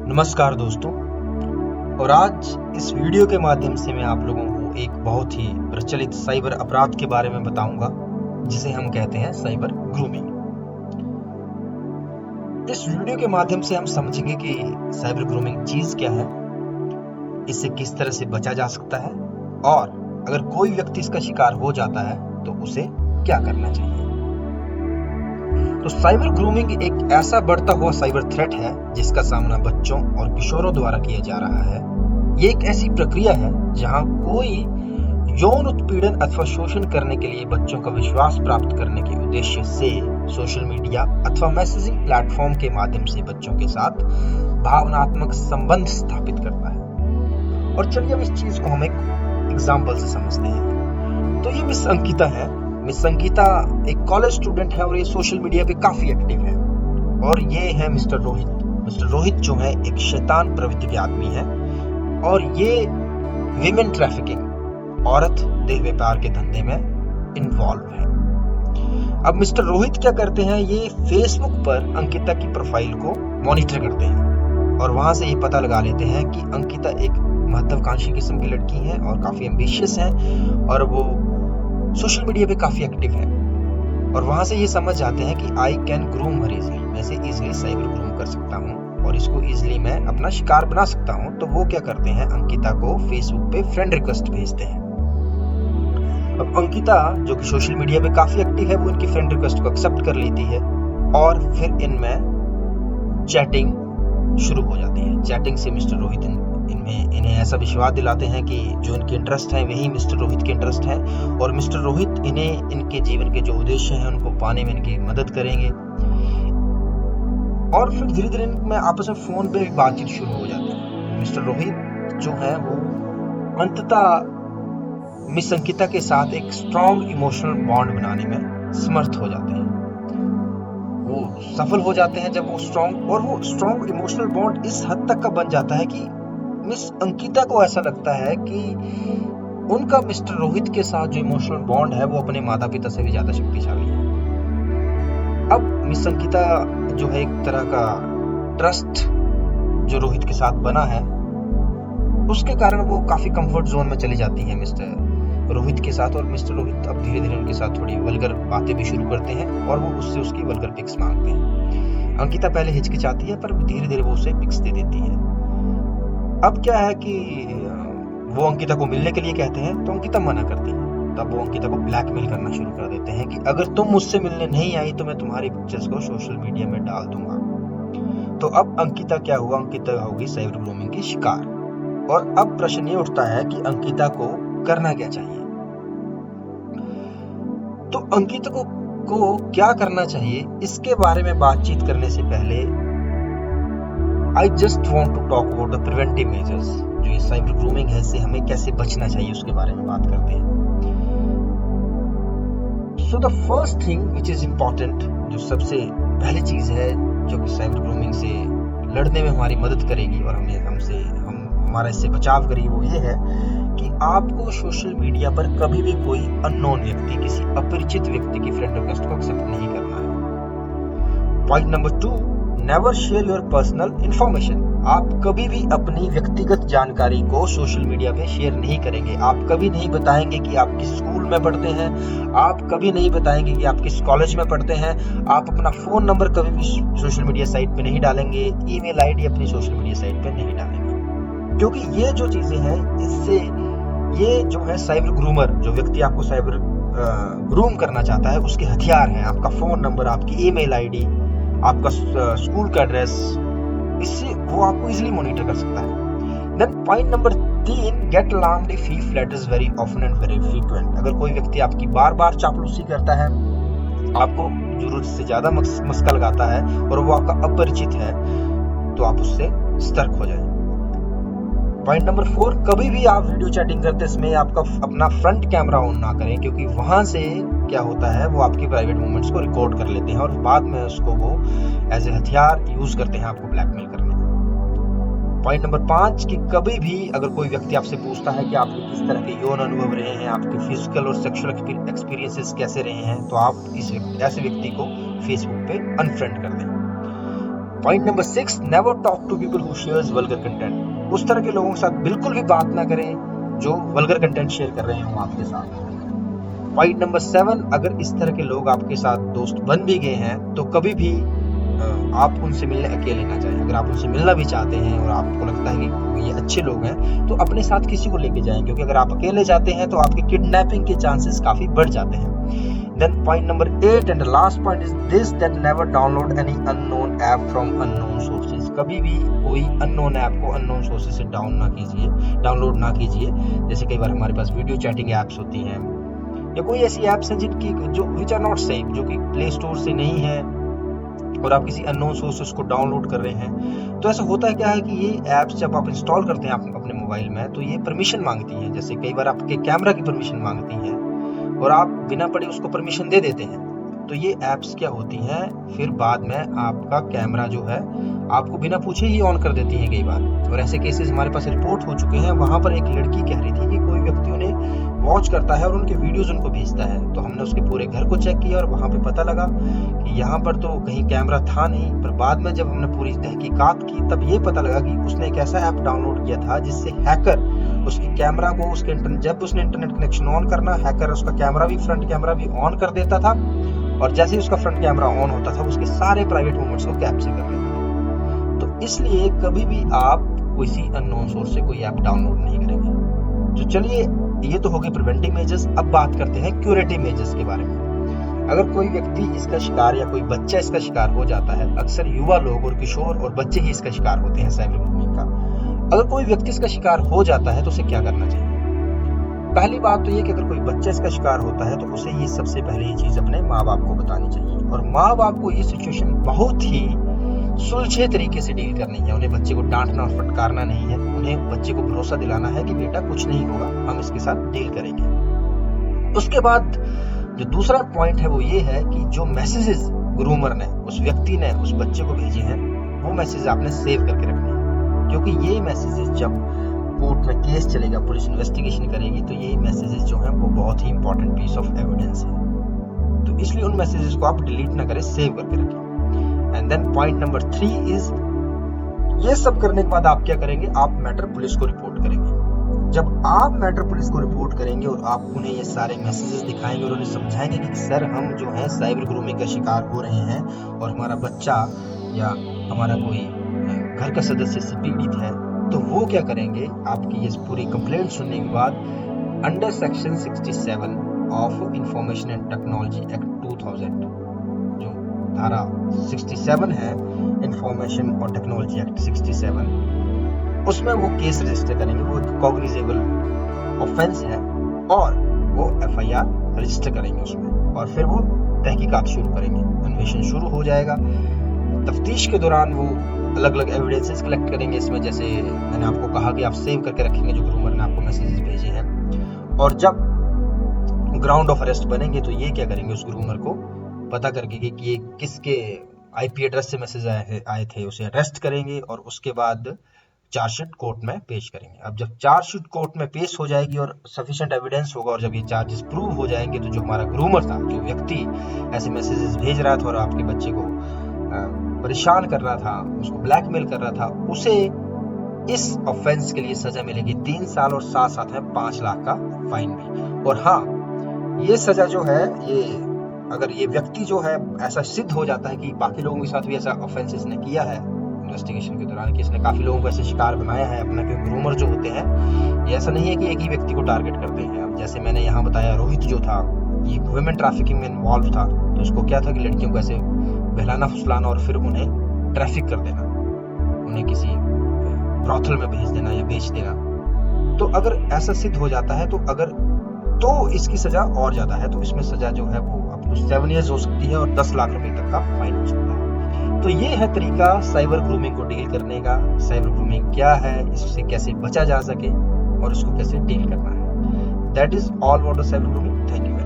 नमस्कार दोस्तों। और आज इस वीडियो के माध्यम से मैं आप लोगों को एक बहुत ही प्रचलित साइबर अपराध के बारे में बताऊंगा, जिसे हम कहते हैं साइबर ग्रूमिंग। इस वीडियो के माध्यम से हम समझेंगे कि साइबर ग्रूमिंग चीज क्या है, इससे किस तरह से बचा जा सकता है, और अगर कोई व्यक्ति इसका शिकार हो जाता है तो उसे क्या करना चाहिए। तो साइबर ग्रूमिंग एक ऐसा बढ़ता हुआ साइबर थ्रेट है जिसका सामना बच्चों और किशोरों द्वारा किया जा रहा है। ये एक ऐसी प्रक्रिया है जहां कोई यौन उत्पीड़न अथवा शोषण करने के लिए बच्चों का विश्वास प्राप्त करने के उद्देश्य से सोशल मीडिया अथवा मैसेजिंग प्लेटफॉर्म के माध्यम से बच्चों के साथ भावनात्मक संबंध स्थापित करता है। और चलिए अब इस चीज को हम एक एग्जाम्पल से समझते हैं। तो ये मिस अंकिता है। मिस अंकिता एक कॉलेज स्टूडेंट है और ये सोशल मीडिया पे काफी एक्टिव है। और ये है मिस्टर रोहित। मिस्टर रोहित जो है एक शैतान प्रवृत्ति के आदमी है और ये विमेन ट्रैफिकिंग, औरत देह व्यापार के धंधे में इन्वॉल्व है। अब मिस्टर रोहित क्या करते हैं, ये फेसबुक पर अंकिता की प्रोफाइल को मॉनिटर करते हैं और वहां से ये पता लगा लेते हैं कि अंकिता एक महत्वाकांक्षी किस्म की लड़की है और काफी एम्बिशियस है और वो सोशल मीडिया पे काफी एक्टिव है। और वहां से ये समझ जाते हैं कि I can groom her easily, मैं इसे इजीली साइबर ग्रूम कर सकता हूँ और इसको इजीली मैं अपना शिकार बना सकता हूँ। तो वो क्या करते हैं, अंकिता को फेसबुक पे फ्रेंड रिक्वेस्ट भेजते हैं। अब अंकिता जो कि सोशल मीडिया पे काफी एक्टिव है, वो इनकी फ्रेंड रिक्वेस्ट को एक्सेप्ट कर लेती है और फिर इनमें चैटिंग शुरू हो जाती है। चैटिंग से मिस्टर रोहित इन्हें ऐसा विश्वास दिलाते हैं कि जो इनके इंटरेस्ट हैं वही मिस्टर रोहित के इंटरेस्ट हैं और मिस्टर रोहित इन्हें इनके जीवन के जो उद्देश्य हैं उनको पाने में इनकी मदद करेंगे। और फिर धीरे धीरे इनमें आपस में फोन पे बातचीत शुरू हो जाती है। मिस्टर रोहित जो है वो अंततः मिस अंकिता के साथ एक स्ट्रॉन्ग इमोशनल बॉन्ड बनाने में समर्थ हो जाते हैं। वो सफल हो जाते हैं जब वो स्ट्रॉन्ग इमोशनल बॉन्ड इस हद तक का बन जाता है कि मिस अंकिता को ऐसा लगता है कि उनका मिस्टर रोहित के साथ जो इमोशनल बॉन्ड है वो अपने माता पिता से भी ज्यादा शक्तिशाली है। अब मिस अंकिता जो है एक तरह का ट्रस्ट जो रोहित के साथ बना है, उसके कारण वो काफी कंफर्ट जोन में चली जाती है मिस्टर रोहित के साथ। और मिस्टर रोहित अब धीरे धीरे उनके साथ थोड़ी वल्गर बातें भी शुरू करते हैं और वो उससे उसकी वल्गर पिक्स मांगते हैं। अंकिता पहले हिचकिचाती है पर धीरे धीरे वो उसे पिक्स दे देती है। अब क्या है कि वो अंकिता को मिलने के लिए कहते हैं तो अंकिता मना करती है। तब वो अंकिता को ब्लैकमेल करना शुरू कर देते हैं कि अगर तुम मुझसे मिलने नहीं आई तो मैं तुम्हारी पिक्चर्स को सोशल मीडिया में डाल दूंगा। तो अब अंकिता क्या हुआ, अंकिता होगी साइबर ग्रूमिंग की शिकार। और अब प्रश्न ये उठता है कि अंकिता को करना क्या चाहिए। तो अंकिता को क्या करना चाहिए, इसके बारे में बातचीत करने से पहले I just want to talk about the preventive measures। जो ये साइबर ग्रूमिंग है, इससे हमें कैसे बचना चाहिए उसके बारे में बात करते हैं। So the first thing which is important, जो सबसे पहली चीज है जो कि साइबर ग्रूमिंग से लड़ने में हमारी मदद करेगी और हमारा इससे बचाव करेगी, वो ये है कि आपको सोशल मीडिया पर कभी भी कोई अननोन व्यक्ति, किसी अपरिचित व्यक्ति की फ्रेंड रिक्वेस्ट को एक्सेप्ट नहीं करना है। Point number 2, never share your personal information. आप कभी भी अपनी व्यक्तिगत जानकारी को सोशल मीडिया पे शेयर नहीं करेंगे। आप कभी नहीं बताएंगे कि आप किस स्कूल में पढ़ते हैं, आप कभी नहीं बताएंगे कि आप किस कॉलेज में पढ़ते हैं, आप अपना फोन नंबर कभी भी सोशल मीडिया साइट पे नहीं डालेंगे, ईमेल आईडी अपनी सोशल मीडिया साइट पे नहीं डालेंगे। क्योंकि ये जो चीजें हैं, इससे ये जो है साइबर ग्रूमर, जो व्यक्ति आपको साइबर ग्रूम करना चाहता है, उसके हथियार हैं आपका फोन नंबर, आपकी ईमेल आईडी, आपका स्कूल का एड्रेस। इससे वो आपको इजीली मॉनिटर कर सकता है। Then point number 3, get alarmed if he flatters very often and very frequent. अगर कोई व्यक्ति आपकी बार बार चापलूसी करता है, आपको जरूरत से ज्यादा मस्का लगाता है और वो आपका अपरिचित है, तो आप उससे सतर्क हो जाए। पॉइंट नंबर 4, कभी भी आप वीडियो चैटिंग करते समय आपका अपना फ्रंट कैमरा ऑन ना करें, क्योंकि वहां से क्या होता है, वो आपकी प्राइवेट मोमेंट्स को रिकॉर्ड कर लेते हैं और बाद में उसको वो एज ए हथियार यूज करते हैं आपको ब्लैकमेल करने में। पॉइंट नंबर 5, कि कभी भी अगर कोई व्यक्ति आपसे पूछता है कि आपके किस तरह के यौन अनुभव रहे हैं, आपके फिजिकल और सेक्सुअल एक्सपीरियंसेस कैसे रहे हैं, तो आप ऐसे व्यक्ति को फेसबुक पे अनफ्रेंड कर दें। Point number 6, never talk to people who shares vulgar content. उस तरह के लोगों के साथ बिल्कुल भी बात ना करें जो वल्गर कंटेंट शेयर कर रहे हो आपके साथ। पॉइंट नंबर 7, अगर इस तरह के लोग आपके साथ दोस्त बन भी गए हैं तो कभी भी आप उनसे मिलने अकेले ना जाएं। अगर आप उनसे मिलना भी चाहते हैं और आपको लगता है कि ये अच्छे लोग हैं तो अपने साथ किसी को लेके जाएं, क्योंकि अगर आप अकेले जाते हैं तो आपके किडनैपिंग के चांसेस काफी बढ़ जाते हैं। Then point number 8 and the last point is this, that never download any unknown app from unknown sources। कभी भी कोई unknown ऐप को unknown sources से डाउनलोड ना कीजिए। जैसे कई बार हमारे पास वीडियो चैटिंग ऐप्स होती हैं या कोई ऐसी ऐप्स हैं जिनकी जो which are not safe, जो कि प्ले स्टोर से नहीं है और आप किसी अननोन सोर्सेस को डाउनलोड कर रहे हैं। तो ऐसा होता है क्या है कि ये ऐप्स जब आप इंस्टॉल करते हैं अपने मोबाइल में तो ये परमिशन मांगती हैं। जैसे कई बार आपके कैमरा की परमिशन मांगती हैं और आप बिना पढ़े उसको परमिशन दे देते हैं। तो ये ऐप्स क्या होती हैं, फिर बाद में आपका कैमरा जो है आपको बिना पूछे ही ऑन कर देती है कई बार। और ऐसे केसेस हमारे पास रिपोर्ट हो चुके हैं। वहां पर एक लड़की कह रही थी कि कोई व्यक्ति उन्हें वॉच करता है और उनके वीडियोस उनको भेजता है। तो हमने उसके पूरे घर को चेक किया और वहां पे पता लगा कि यहाँ पर तो कहीं कैमरा था नहीं। पर बाद में जब हमने पूरी तहकीकात की तब ये पता लगा कि उसने एक ऐसा ऐप डाउनलोड किया था जिससे हैकर उसके कैमरा को जब उसने इंटरनेट कनेक्शन ऑन करना, हैकर उसका कैमरा भी, फ्रंट कैमरा भी ऑन कर देता था और जैसे ही उसका फ्रंट कैमरा ऑन होता था उसके सारे प्राइवेट मोमेंट्स को कैप्चर कर लेता था। तो इसलिए कभी भी आप किसी अननोन सोर्स से कोई ऐप डाउनलोड नहीं करेंगे। तो चलिए, ये तो हो गए प्रिवेंटिव मेजर्स। अब बात करते हैं क्यूरेटिव मेजर्स के बारे में। अगर कोई व्यक्ति इसका शिकार या कोई बच्चा इसका शिकार हो जाता है, अक्सर युवा लोग और किशोर और बच्चे ही इसका शिकार होते हैं साइबर बुलिंग का। अगर कोई व्यक्ति इसका शिकार हो जाता है तो उसे क्या करना चाहिए? पहली बात तो ये कि अगर कोई बच्चा इसका शिकार होता है तो उसे ये सबसे पहले ये चीज अपने माँ बाप को बतानी चाहिए और माँ बाप को ये सिचुएशन बहुत ही सुलझे तरीके से डील करनी है। उन्हें बच्चे को डांटना और फटकारना नहीं है, उन्हें बच्चे को भरोसा दिलाना है कि बेटा कुछ नहीं होगा, हम इसके साथ डील करेंगे। उसके बाद जो दूसरा पॉइंट है वो ये है कि जो मैसेजेस ग्रूमर ने उस व्यक्ति ने उस बच्चे को भेजे हैं वो मैसेज आपने सेव करके रखने हैं, क्योंकि ये मैसेजेस जब कोर्ट में केस चलेगा, पुलिस इन्वेस्टिगेशन करेगी तो ये मैसेजेस जो हैं वो बहुत ही इंपॉर्टेंट पीस ऑफ एविडेंस है। तो इसलिए उन मैसेजेस को आप डिलीट ना करें, सेव करके रखें। And then point number 3 is, ये सब करने के बाद आप क्या करेंगे? आप मैटर पुलिस को रिपोर्ट करेंगे। जब आप मैटर पुलिस को रिपोर्ट करेंगे और आप उन्हें ये सारे मैसेजेस दिखाएंगे और उन्हें समझाएंगे कि सर हम जो है साइबर ग्रूमिंग का शिकार हो रहे हैं और हमारा बच्चा या हमारा कोई घर का सदस्य इससे पीड़ित है, तो वो क्या करेंगे? आपकी ये पूरी कंप्लेंट सुनने के बाद under section 67 of information and technology act 2000, जो धारा 67 है इंफॉर्मेशन और टेक्नोलॉजी एक्ट 67, उसमें वो केस रजिस्टर करेंगे। वो एक कॉग्निजेबल ऑफेंस है और वो FIR रजिस्टर करेंगे उसमें और फिर वो तहकीकात शुरू करेंगे, अन्वेषण शुरू हो जाएगा। तफ्तीश के दौरान वो अलग अलग एविडेंसेस कलेक्ट करेंगे इसमें, जैसे मैंने आपको कहा कि आप सेव करके रखेंगे जो ग्रूमर ने आपको मैसेजेस भेजे हैं। और जब ग्राउंड ऑफ अरेस्ट बनेंगे तो ये क्या करेंगे? उस ग्रूमर को पता करके कि ये किसके IP एड्रेस से मैसेज आए थे उसे अरेस्ट करेंगे और उसके बाद चार्जशीट कोर्ट में पेश करेंगे। अब जब चार्जशीट कोर्ट में पेश हो जाएगी और सफिशिएंट एविडेंस होगा और जब ये चार्जेस प्रूव हो जाएंगे तो जो हमारा ग्रूमर था, जो व्यक्ति ऐसे मैसेजेस भेज रहा था और आपके बच्चे को परेशान कर रहा था, उसको ब्लैकमेल कर रहा था, उसे इस ऑफेंस के लिए सजा मिलेगी 3 साल और साथ साथ है 5 लाख का फाइन भी। और हाँ, ये सजा जो है, ये अगर ये व्यक्ति जो है ऐसा सिद्ध हो जाता है कि बाकी लोगों के साथ भी ऐसा ऑफेंस इसने किया है इन्वेस्टिगेशन के दौरान, कि इसने काफी लोगों को ऐसे शिकार बनाया है अपना, क्योंकि ग्रूमर जो होते हैं ये ऐसा नहीं है कि एक ही व्यक्ति को टारगेट करते हैं। अब जैसे मैंने यहाँ बताया, रोहित जो था ये वुमेन ट्रैफिकिंग में इन्वॉल्व था, तो उसको क्या था कि लड़कियों को ऐसे बहलाना फुसलाना और फिर उन्हें ट्रैफिक कर देना, उन्हें किसी ब्रॉथल में भेज देना या बेच देना। तो अगर ऐसा सिद्ध हो जाता है तो इसकी सजा और ज्यादा है, तो इसमें सजा जो है वो अप टू 7 years हो सकती है और 10 लाख रुपए तक का फाइन हो सकता है। तो ये है तरीका साइबर ग्रूमिंग को डील करने का। साइबर ग्रूमिंग क्या है, इससे कैसे बचा जा सके और इसको कैसे डील करना है। That is all about the cyber grooming. Thank you.